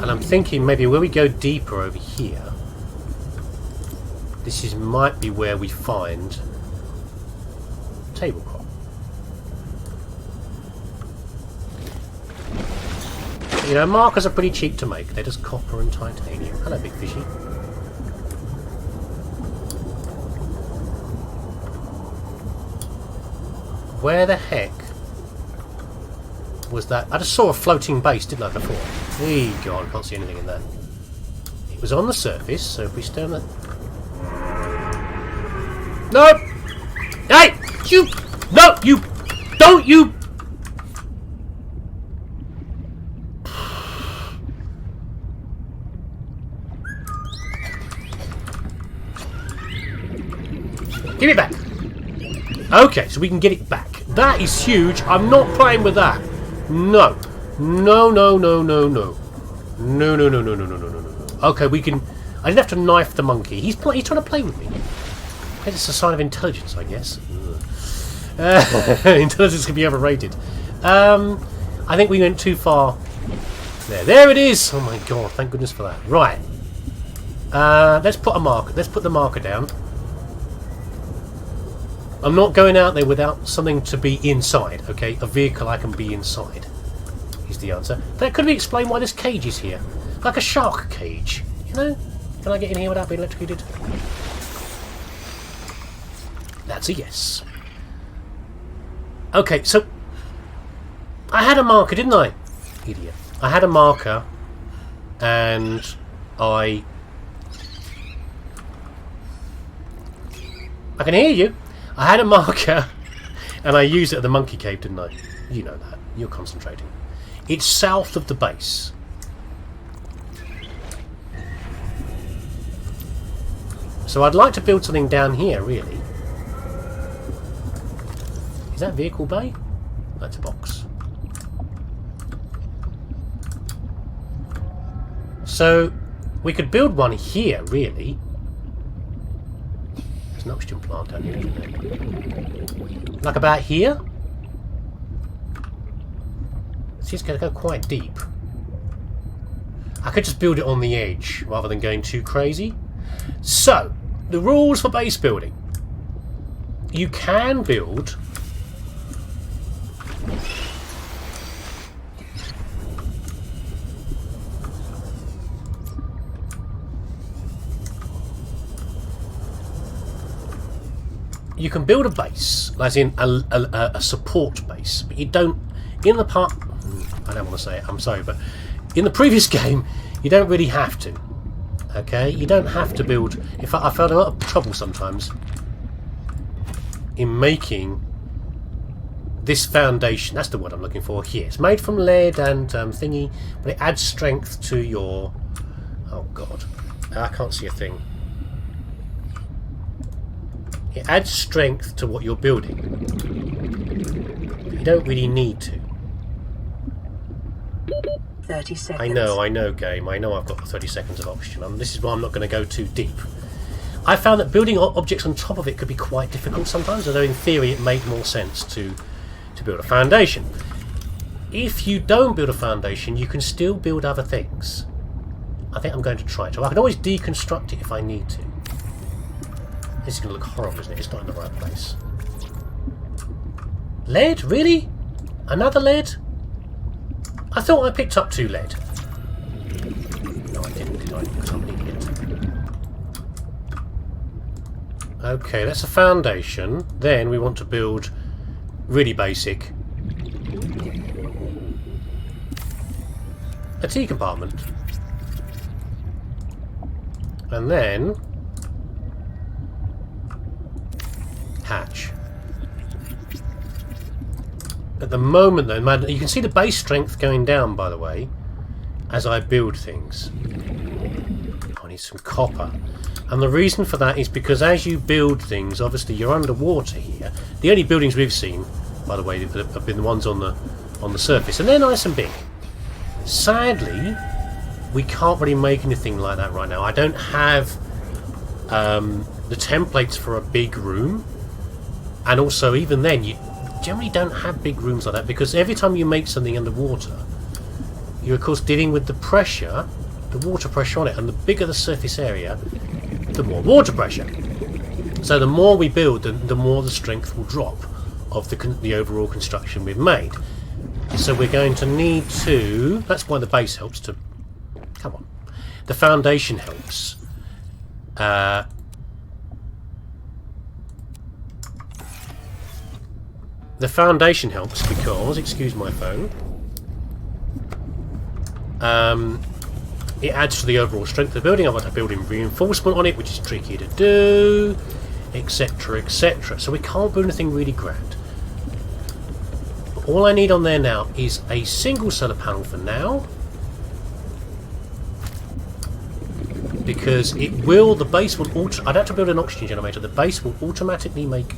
And I'm thinking maybe where we go deeper over here, this might be where we find tablecloth. You know, markers are pretty cheap to make. They're just copper and titanium. Hello, big fishy. Where the heck was that? I just saw a floating base, didn't I, before? Hey, God, I can't see anything in there. It was on the surface, so if we stay on that... No! Hey! You! No! You! Don't you! Give it back! Okay, so we can get it back. That is huge. I'm not playing with that. No. No, no, no, no, no. No, no, no, no, no, no, no, no, no. Okay, we can... I didn't have to knife the monkey. He's trying to play with me. It's a sign of intelligence, I guess. Intelligence can be overrated. I think we went too far. There it is! Oh my god, thank goodness for that. Right. Let's put a marker. Let's put the marker down. I'm not going out there without something to be inside, okay? A vehicle I can be inside is the answer. That could be explained why this cage is here. Like a shark cage, you know? Can I get in here without being electrocuted? That's a yes. Okay, so... I had a marker, didn't I? Idiot. I had a marker, and I can hear you. I had a marker, and I used it at the monkey cave, didn't I? You know that. You're concentrating. It's south of the base. So I'd like to build something down here, really. Is that vehicle bay? That's a box. So we could build one here, really. There's an oxygen plant down here, isn't there? Like about here? It's going to go quite deep. I could just build it on the edge rather than going too crazy. So, the rules for base building. You can build... You can build a base, as in a support base, but you don't... In the part... I don't want to say it, I'm sorry, but in the previous game, you don't really have to. Okay? You don't have to build... In fact, I found a lot of trouble sometimes in making this foundation. That's the word I'm looking for here. It's made from lead and thingy, but it adds strength to your... Oh, God. I can't see a thing. It adds strength to what you're building. You don't really need to. 30 seconds. I know, game. I know I've got 30 seconds of oxygen. This is why I'm not going to go too deep. I found that building objects on top of it could be quite difficult sometimes, although in theory it made more sense to build a foundation. If you don't build a foundation, you can still build other things. I think I'm going to try to. I can always deconstruct it if I need to. This is going to look horrible, isn't it? It's not in the right place. Lead? Really? Another lead? I thought I picked up 2 lead. No, I didn't, did I? Because I'm an idiot. Okay, that's a foundation. Then we want to build really basic. A tea compartment. And then... hatch. At the moment though, you can see the base strength going down, by the way, as I build things. I need some copper. And the reason for that is because as you build things, obviously you're underwater here. The only buildings we've seen, by the way, have been the ones on the surface, and they're nice and big. Sadly, we can't really make anything like that right now. I don't have the templates for a big room. And also, even then, you generally don't have big rooms like that, because every time you make something underwater, you're of course dealing with the pressure, the water pressure on it, and the bigger the surface area, the more water pressure. So the more we build, the more the strength will drop of the overall construction we've made. So we're going to need to... That's why the base helps to... Come on. The foundation helps. The foundation helps because... Excuse my phone. It adds to the overall strength of the building. I've got to build in reinforcement on it, which is tricky to do, etc, etc. So we can't build anything really grand. But all I need on there now is a single solar panel for now, because it will, the base will I'd have to build an oxygen generator. The base will automatically make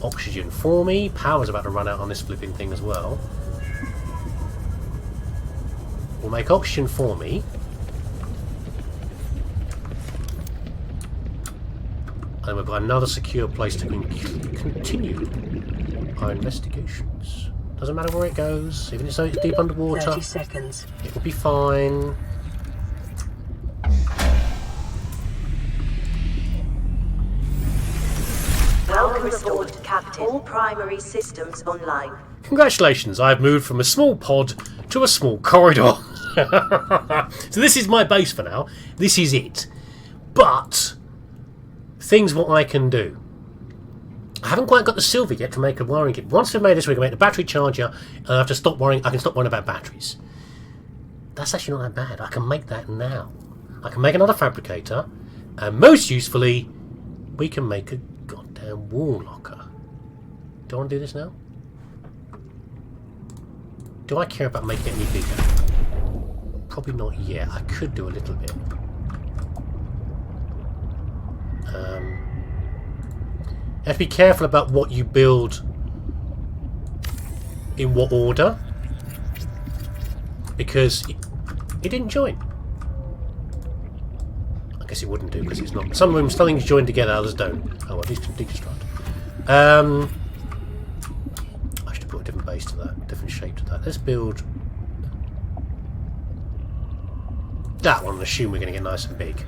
oxygen for me. Power's about to run out on this flipping thing as well. Will make oxygen for me. And we've got another secure place to continue our investigations. Doesn't matter where it goes, even though it's deep underwater. 30 seconds. It will be fine. Welcome restored, Captain. All primary systems online. Congratulations, I've moved from a small pod to a small corridor. So this is my base for now. This is it. But things what I can do. I haven't quite got the silver yet to make a wiring kit. Once I've made this, we can make the battery charger, and I have to stop worrying. I can stop worrying about batteries. That's actually not that bad. I can make that now. I can make another fabricator, and most usefully, we can make a goddamn wall locker. Do I want to do this now? Do I care about making it any bigger? Probably not yet. I could do a little bit. You have to be careful about what you build in what order, because it didn't join. I guess it wouldn't do because it's not. Some rooms, some things join together, others don't. Oh, well, these can deconstruct. I should put a different base to that, different shape to that. Let's build that one and assume we're going to get nice and big.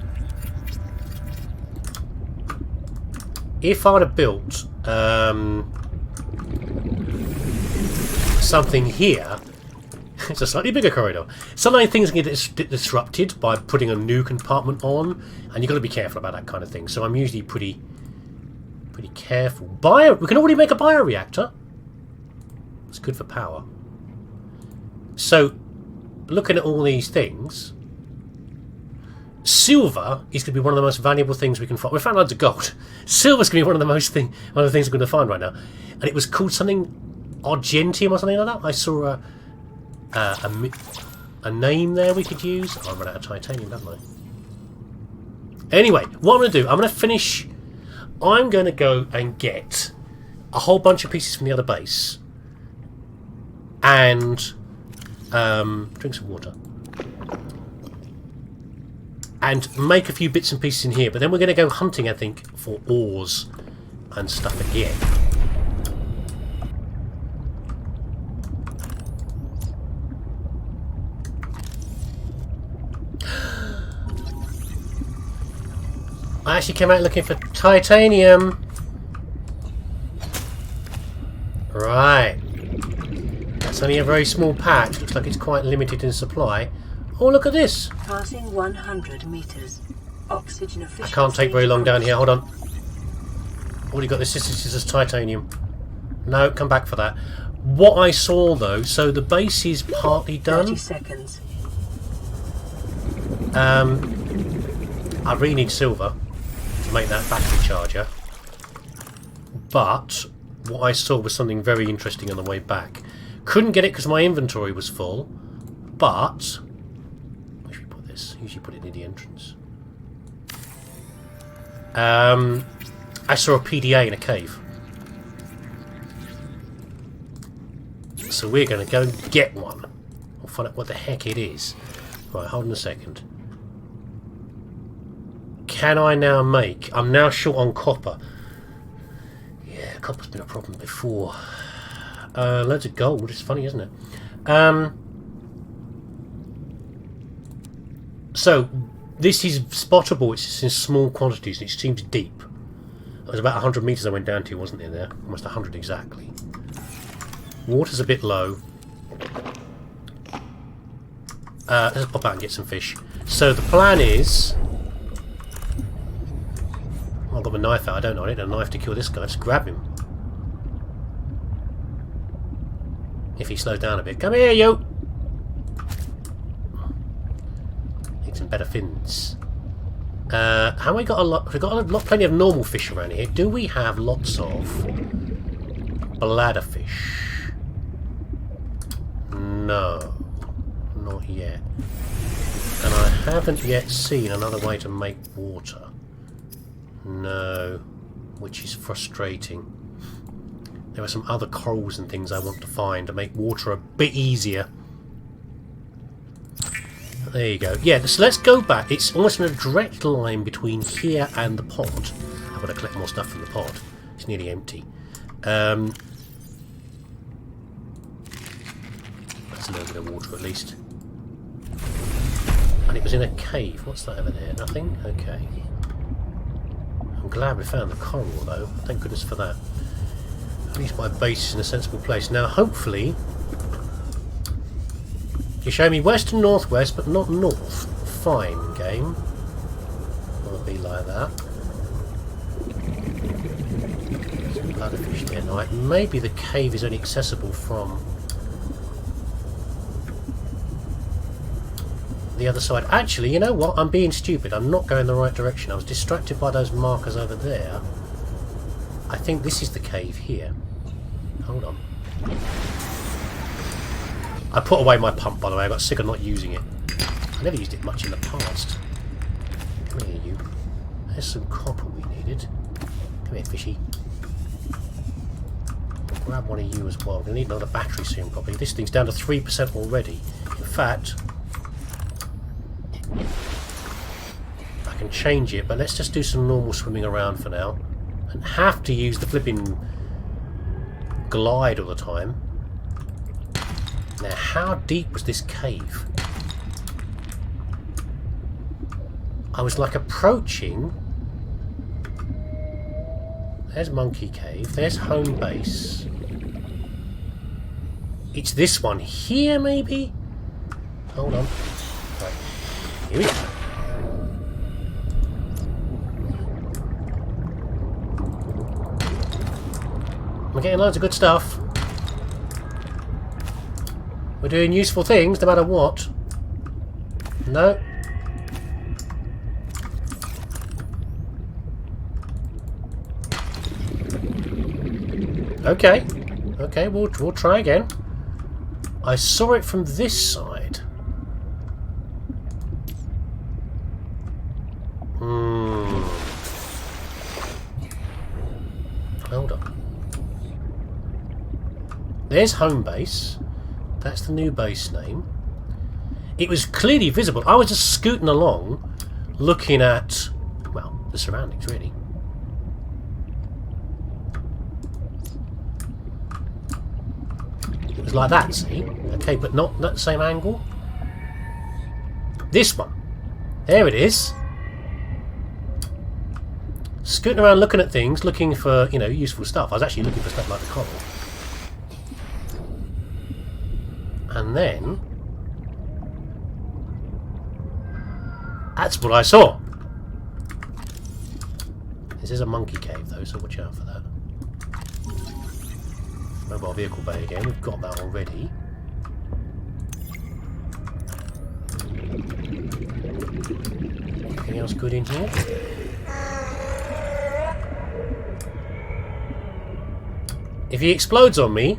If I'd have built something here, it's a slightly bigger corridor. Sometimes things can get disrupted by putting a new compartment on, and you've got to be careful about that kind of thing. So I'm usually pretty careful. We can already make a bioreactor. It's good for power. So, looking at all these things, silver is going to be one of the most valuable things we can find. We found loads of gold. Silver's going to be one of the things we're going to find right now. And it was called something Argentium or something like that. I saw a name there we could use. Oh, I run out of titanium, don't I? Anyway, what I'm going to do, I'm going to finish. I'm going to go and get a whole bunch of pieces from the other base. And drink some water. And make a few bits and pieces in here. But then we're going to go hunting, I think, for ores and stuff again. I actually came out looking for titanium. Right. That's only a very small patch. Looks like it's quite limited in supply. Oh, look at this. Passing 100 meters. Oxygen efficiency. I can't take very long down here. Hold on. Already got this. This is titanium. No, come back for that. What I saw, though, so the base is partly done. 30 seconds. I really need silver to make that battery charger. But what I saw was something very interesting on the way back. Couldn't get it because my inventory was full. But where should we put this? Usually put it near the entrance. I saw a PDA in a cave. So we're going to go and get one. We'll find out what the heck it is. Right, hold on a second. Can I now make... I'm now short on copper. Yeah, copper's been a problem before. Loads of gold. It's funny, isn't it? So, this is spottable, it's in small quantities, and it seems deep. It was about 100 metres I went down to, wasn't it, there? Almost 100 exactly. Water's a bit low. Let's pop out and get some fish. So the plan is... I've got my knife out, I don't know, I need a knife to kill this guy, just grab him. If he slows down a bit. Come here, you! Need some better fins. Have we got a lot? We've got plenty of normal fish around here. Do we have lots of bladderfish? No, not yet. And I haven't yet seen another way to make water. No, which is frustrating. There are some other corals and things I want to find to make water a bit easier. There you go. Yeah, so let's go back. It's almost in a direct line between here and the pod. I've got to collect more stuff from the pod. It's nearly empty. That's a little bit of water at least. And it was in a cave. What's that over there? Nothing? Okay. I'm glad we found the coral though. Thank goodness for that. At least my base is in a sensible place. Now hopefully... You show me west and northwest, but not north. Fine, game. It'll be like that. Some bladderfish there. Now, maybe the cave is only accessible from the other side. Actually, you know what? I'm being stupid. I'm not going the right direction. I was distracted by those markers over there. I think this is the cave here. Hold on. I put away my pump, by the way. I got sick of not using it. I never used it much in the past. Come here, you. There's some copper we needed. Come here, fishy. I'll grab one of you as well. We're going to need another battery soon, probably. This thing's down to 3% already. In fact, I can change it, but let's just do some normal swimming around for now. And have to use the flipping glide all the time. Now, how deep was this cave? I was like approaching... There's Monkey Cave, there's home base. It's this one here, maybe? Hold on. Right. Here we go. We're getting loads of good stuff. We're doing useful things no matter what. No. Okay. Okay, we'll try again. I saw it from this side. Hold on. There's home base. That's the new base name. It was clearly visible. I was just scooting along, looking at, well, the surroundings, really. It was like that, see? Okay, but not the same angle. This one. There it is. Scooting around looking at things, looking for, you know, useful stuff. I was actually looking for stuff like the coral. And then... That's what I saw! This is a monkey cave though, so watch out for that. Mobile vehicle bay again, we've got that already. Anything else good in here? If he explodes on me,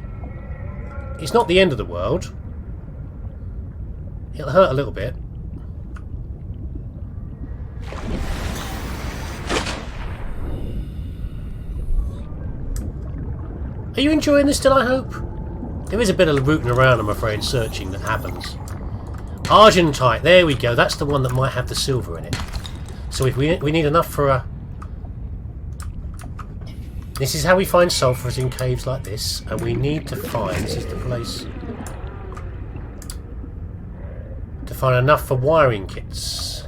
it's not the end of the world. It'll hurt a little bit. Are you enjoying this still, I hope? There is a bit of rooting around, I'm afraid, searching that happens. Argentite, there we go. That's the one that might have the silver in it. So if we need enough for a... This is how we find sulphurs in caves like this. And we need to find... This is the place... find enough for wiring kits.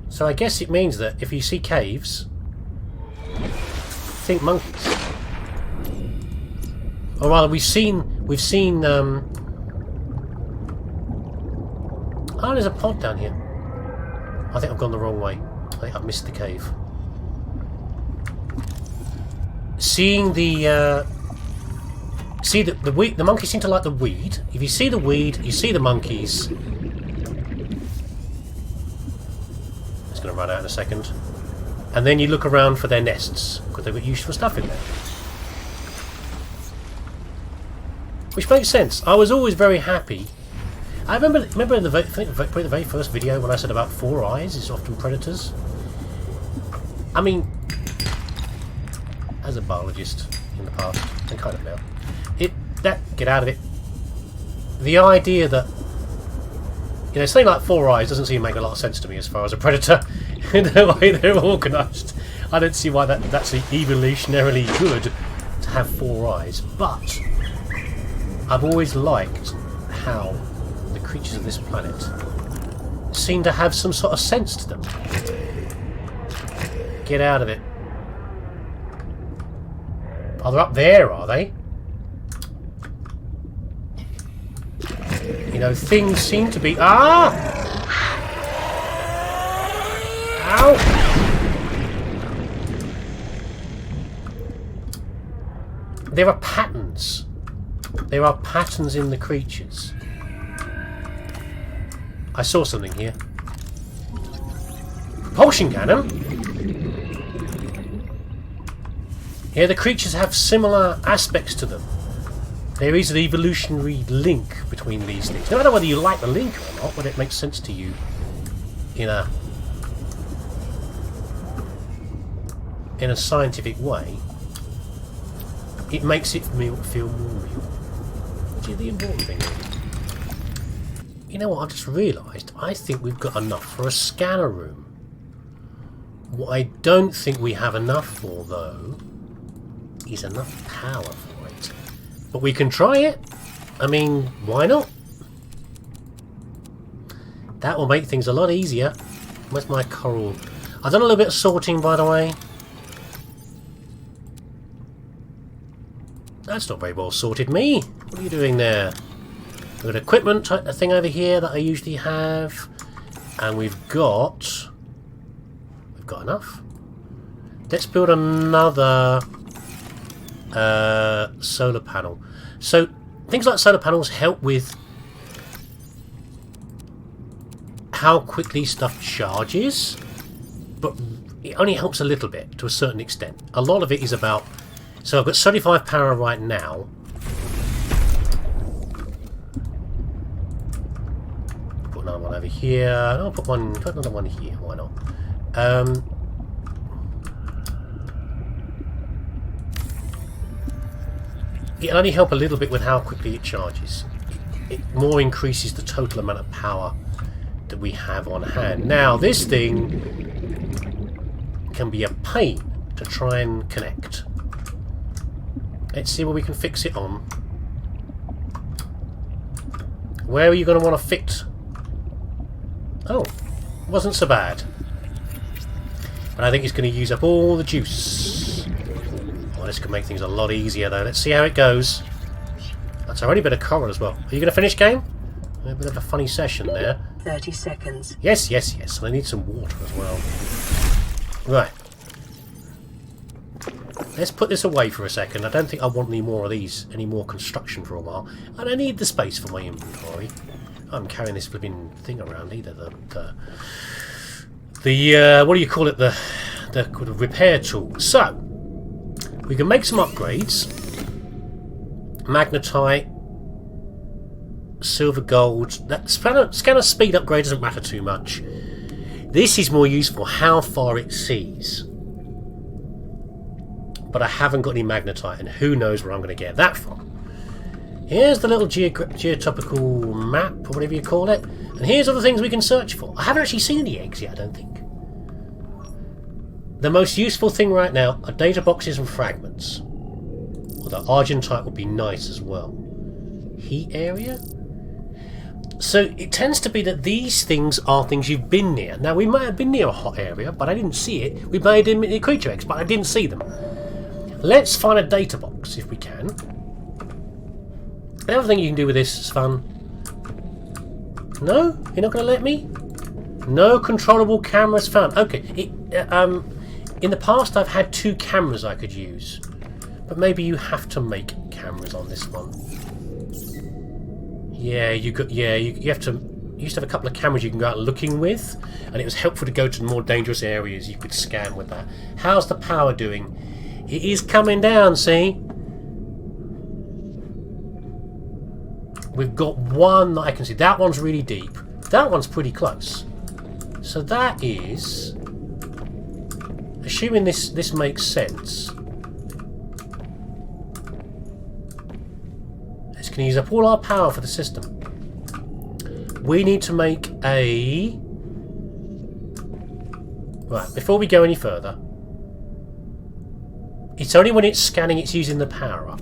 So I guess it means that if you see caves, think monkeys. Or rather, we've seen. Oh, there's a pod down here. I think I've gone the wrong way. I think I've missed the cave. Seeing the see the weed. The monkeys seem to like the weed. If you see the weed, you see the monkeys. It's going to run out in a second. And then you look around for their nests because they've got useful stuff in there. Which makes sense. I was always very happy. I remember in the very first video when I said about 4 eyes is often predators. I mean, as a biologist in the past and kind of now, get out of it. The idea that something like 4 eyes doesn't seem to make a lot of sense to me as far as a predator. In the way they're organised, I don't see why that's evolutionarily good to have 4 eyes, but I've always liked how the creatures of this planet seem to have some sort of sense to them. Get out of it. Oh, they're up there, are they? Things seem to be... Ah! Ow! There are patterns. There are patterns in the creatures. I saw something here. Propulsion cannon? Yeah, the creatures have similar aspects to them. There is an evolutionary link between these things. No matter whether you like the link or not, whether it makes sense to you in a scientific way, it makes it feel more real. Which is the important thing, really. You know what, I've just realised, I think we've got enough for a scanner room. What I don't think we have enough for, though, is enough power for it. But we can try it. I mean, why not? That will make things a lot easier. Where's my coral? I've done a little bit of sorting, by the way. That's not very well sorted, me. What are you doing there? We've got equipment type of thing over here that I usually have. And we've got enough. Let's build another solar panel. So things like solar panels help with how quickly stuff charges, but it only helps a little bit to a certain extent. A lot of it is about... So I've got 75 power right now. Put another one over here. I'll put another one here. Why not? It'll only help a little bit with how quickly it charges. It more increases the total amount of power that we have on hand. Now, this thing can be a pain to try and connect. Let's see where we can fix it on. Where are you going to want to fit? Oh, wasn't so bad. But I think it's going to use up all the juice. Oh, this could make things a lot easier, though. Let's see how it goes. That's already a bit of coral as well. Are you going to finish, game? A bit of a funny session there. 30 seconds. Yes, yes, yes. And I need some water as well. Right. Let's put this away for a second. I don't think I want any more of these, any more construction for a while. And I need the space for my inventory. I'm carrying this flipping thing around either. The what do you call it? The repair tool. So we can make some upgrades. Magnetite, silver, gold. That scanner speed upgrade doesn't matter too much. This is more useful how far it sees. But I haven't got any magnetite, and who knows where I'm going to get that from. Here's the little geotopical map, or whatever you call it. And here's all the things we can search for. I haven't actually seen any eggs yet, I don't think. The most useful thing right now are data boxes and fragments. Although argentite would be nice as well. Heat area? So it tends to be that these things are things you've been near. Now, we may have been near a hot area, but I didn't see it. We may have been near creature eggs, but I didn't see them. Let's find a data box, if we can. Another thing you can do with this is fun. No? You're not going to let me? No controllable cameras found. Okay. In the past, I've had 2 cameras I could use. But maybe you have to make cameras on this one. Yeah, you used to have a couple of cameras you can go out looking with, and it was helpful to go to more dangerous areas you could scan with that. How's the power doing? It is coming down, see? We've got one that I can see. That one's really deep. That one's pretty close. So that is... Assuming this makes sense... This can use up all our power for the system. We need to make a... Right, before we go any further... It's only when it's scanning it's using the power up.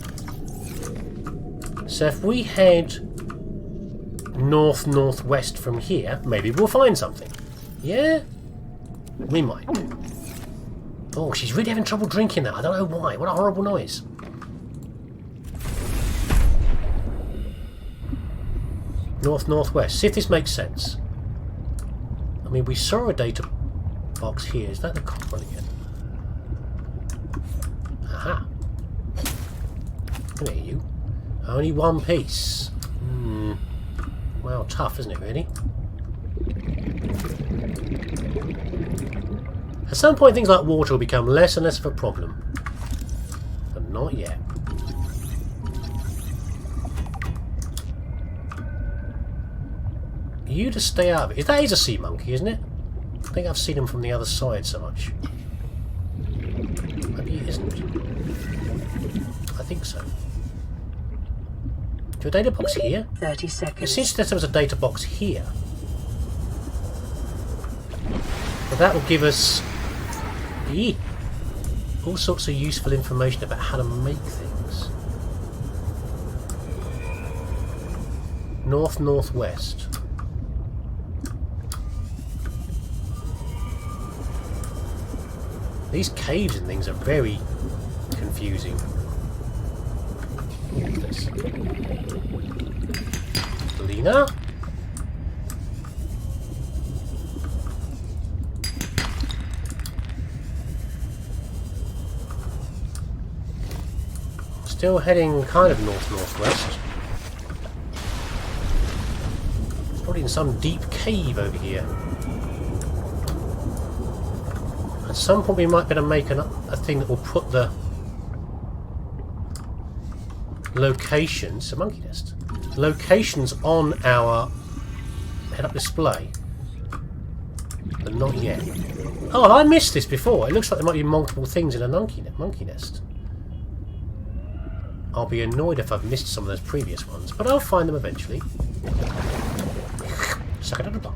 So if we head north-northwest from here, maybe we'll find something. Yeah? We might. Oh, she's really having trouble drinking that. I don't know why. What a horrible noise. North-northwest. See if this makes sense. I mean, we saw a data box here. Is that the cop one again? Aha. Come here, you. Only one piece. Well, tough, isn't it, really? At some point, things like water will become less and less of a problem. But not yet. You just stay out of it. That is a sea monkey, isn't it? I think I've seen him from the other side so much. Maybe it isn't. I think so. Do a data box here? 30 seconds. It seems that there was a data box here. But that will give us all sorts of useful information about how to make things. North-northwest. These caves and things are very confusing. What's this? Lena? Still heading kind of north-northwest. It's probably in some deep cave over here. At some point we might be able to make a thing that will put the locations, a monkey nest, locations on our head-up display, but not yet. Oh, I missed this before. It looks like there might be multiple things in a monkey nest. I'll be annoyed if I've missed some of those previous ones, but I'll find them eventually. Suck it at a butt.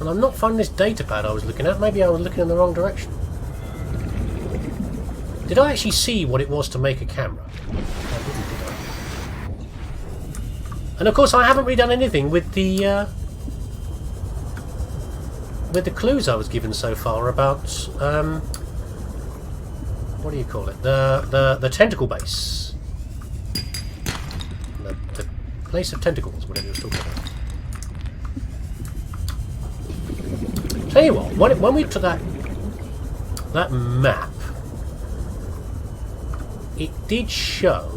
And I'm not finding this data pad I was looking at. Maybe I was looking in the wrong direction. Did I actually see what it was to make a camera? I didn't, did I? And of course I haven't really done anything with the clues I was given so far about what do you call it? The tentacle base. The place of tentacles, whatever you're talking about. Tell you what, when we took that map, it did show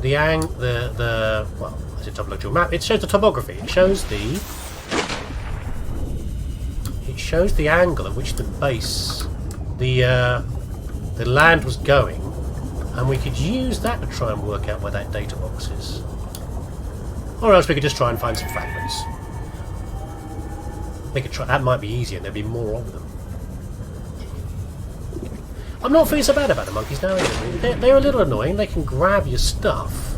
the well, as a topological map, it shows the topography. It shows the angle at which the base, the land was going, and we could use that to try and work out where that data box is. Or else we could just try and find some fragments. We could try. That might be easier, and there'd be more of them. I'm not feeling so bad about the monkeys now either. They're a little annoying. They can grab your stuff,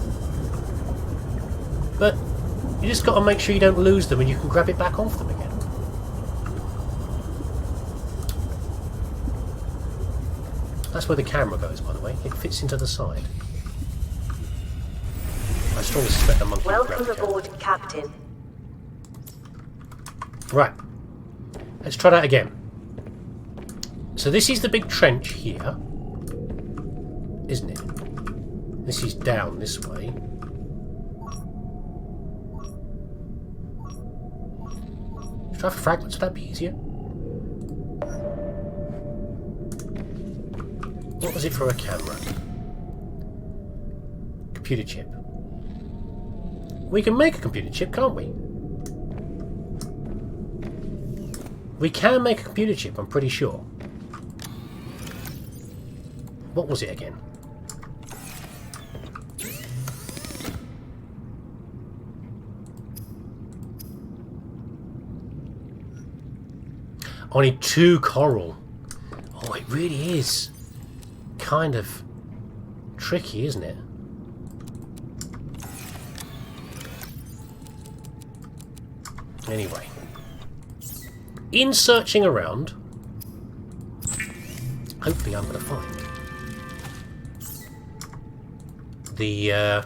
but you just got to make sure you don't lose them, and you can grab it back off them again. That's where the camera goes, by the way. It fits into the side. strongly suspect the monkey will grab Welcome the camera. aboard, Captain. Right. Let's try that again. So this is the big trench here, isn't it? This is down this way. Let's try for fragments. Would that be easier? What was it for a camera? Computer chip. We can make a computer chip, can't we? We can make a computer chip, I'm pretty sure. What was it again? I need 2 coral. Oh, it really is kind of tricky, isn't it? Anyway, in searching around, hopefully I'm going to find the I'll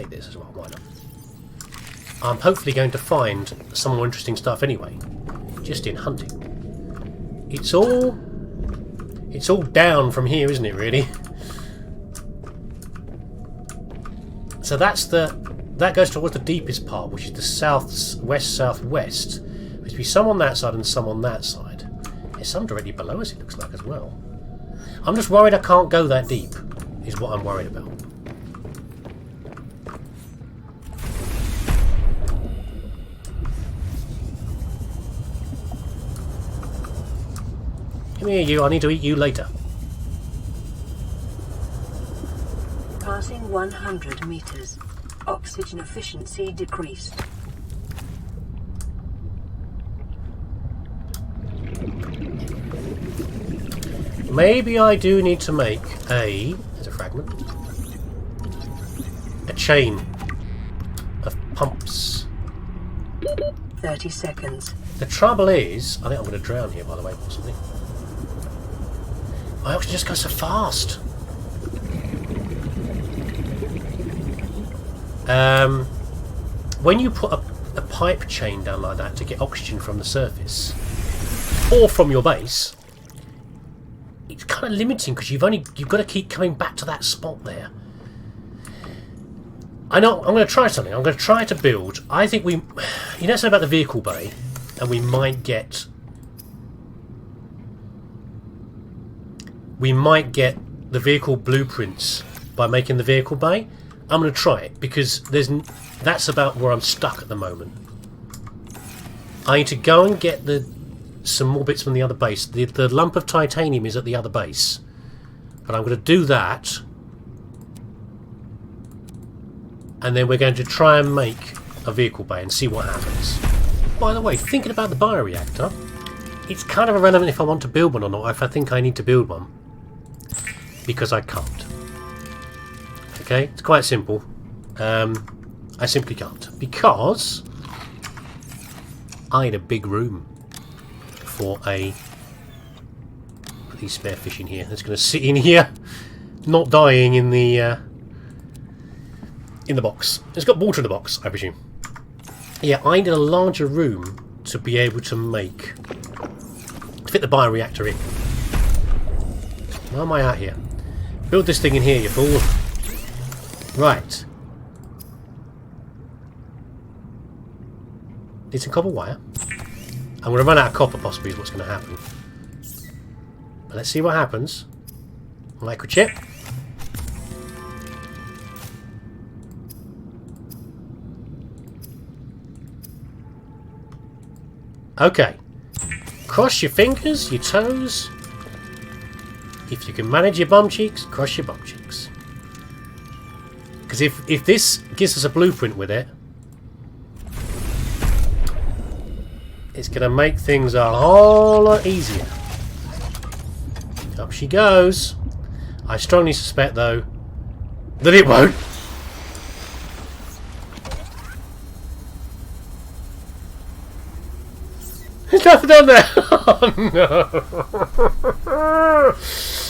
eat this as well, why not? I'm hopefully going to find some more interesting stuff anyway, just in hunting. It's all down from here, isn't it, really? So that goes towards the deepest part, which is the southwest. There's to be some on that side and some on that side. There's some directly below us, it looks like, as well. I'm just worried I can't go that deep, is what I'm worried about. Come here, you. I need to eat you later. Passing 100 meters. Oxygen efficiency decreased. Maybe I do need to make there's a fragment, a chain of pumps. 30 seconds. The trouble is, I think I'm going to drown here, by the way, possibly. My oxygen just goes so fast. When you put a pipe chain down like that to get oxygen from the surface, or from your base, it's kind of limiting because you've got to keep coming back to that spot there. I know, I'm going to try something. I'm going to try to build, I think you know something about the vehicle bay, and we might get the vehicle blueprints by making the vehicle bay. I'm going to try it because that's about where I'm stuck at the moment. I need to go and get some more bits from the other base. The lump of titanium is at the other base, but I'm going to do that, and then we're going to try and make a vehicle bay and see what happens. By the way, thinking about the bioreactor, it's kind of irrelevant if I want to build one or not, if I think I need to build one, because I can't. Okay, it's quite simple. I simply can't, because I need a big room for put these spare fish in here. That's going to sit in here, not dying in the box. It's got water in the box, I presume. Yeah, I need a larger room to be able to fit the bioreactor in. Why am I out here? Build this thing in here, you fool. Right. Need some copper wire. I'm going to run out of copper, possibly, is what's going to happen. But let's see what happens. Microchip. Okay. Cross your fingers, your toes. If you can manage your bum cheeks, cross your bum cheeks. Because if this gives us a blueprint with it, it's going to make things a whole lot easier. Up she goes. I strongly suspect, though, that it won't. There's nothing on there! Oh no!